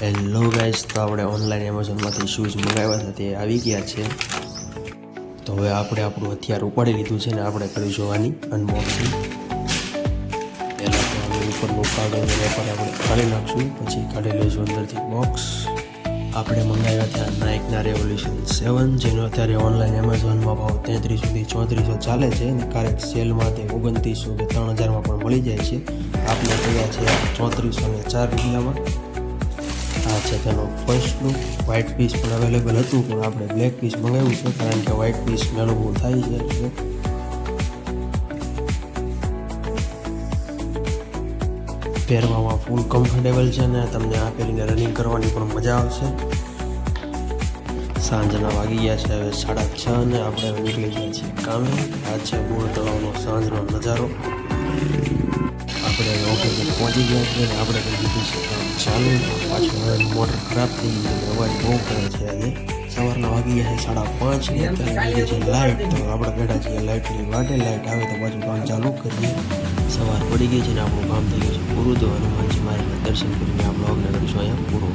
Hello guys, તો આપણે online એમેઝોનમાંથી shoes મંગાવ્યા હતા તે આવી ગયા છે. તો હવે આપણે આપણું હથિયાર ઉપાડી લીધું છે ને આપણે કરી જોવાની અનબોક્સિંગ. પહેલાં તો આપણે ઉપરનું કાગળ વેપાર આપણે કાઢી નાખશું, પછી કાઢી લઈશું અંદરથી બોક્સ. આપણે મંગાવ્યા હતા નાઇકના રેવોલ્યુશન 7, જેનો અત્યારે ઓનલાઈન એમેઝોનમાં ભાવ 3300 થી 3400 ચાલે છે અને ક્યારેક સેલમાં તે 2900 કે 3000માં પણ મળી જાય છે. આપણે કર્યા છે 3404 રૂપિયામાં. આ છે તેનો ફર્સ્ટ લુક. વ્હાઇટ પીસ પણ અવેલેબલ હતું, પણ આપણે બ્લેક પીસ મંગાવ્યું છે કારણ કે વ્હાઇટ પીસ મેળવવું બહુ થાય છે એટલે. પહેરવામાં ફૂલ કમ્ફર્ટેબલ છે ને તમને આ પહેરીને રનિંગ કરવાની પણ મજા આવશે. સાંજના વાગી ગયા છે હવે 6:30 અને આપણે નીકળી ગયા છીએ કામે. આ છે બોર તળાવનો સાંજનો નજારો. આપણે ઓફિસે પહોંચી ગયા છીએ અને આપણે કરી દીધું છે કામ ચાલુ. પાછું હવે મોટર ખરાબ થઈ ગઈ છે, અવાજ બહુ કરે છે આજે. સવારના વાગી ગયા છે 5:30 ને અત્યારે આવી છે લાઇટ. તો આપણે બેઠા છીએ લાઇટની વાટે. લાઇટ આવે તો પાછું કામ ચાલુ કરીએ. સવાર પડી ગઈ છે ને આપણું કામ થઈ ગયું છે પૂરું. તો હનુમાનજી મહારાજના દર્શન કરીને આ બ્લોગને કરીશું અહીંયા પૂરો.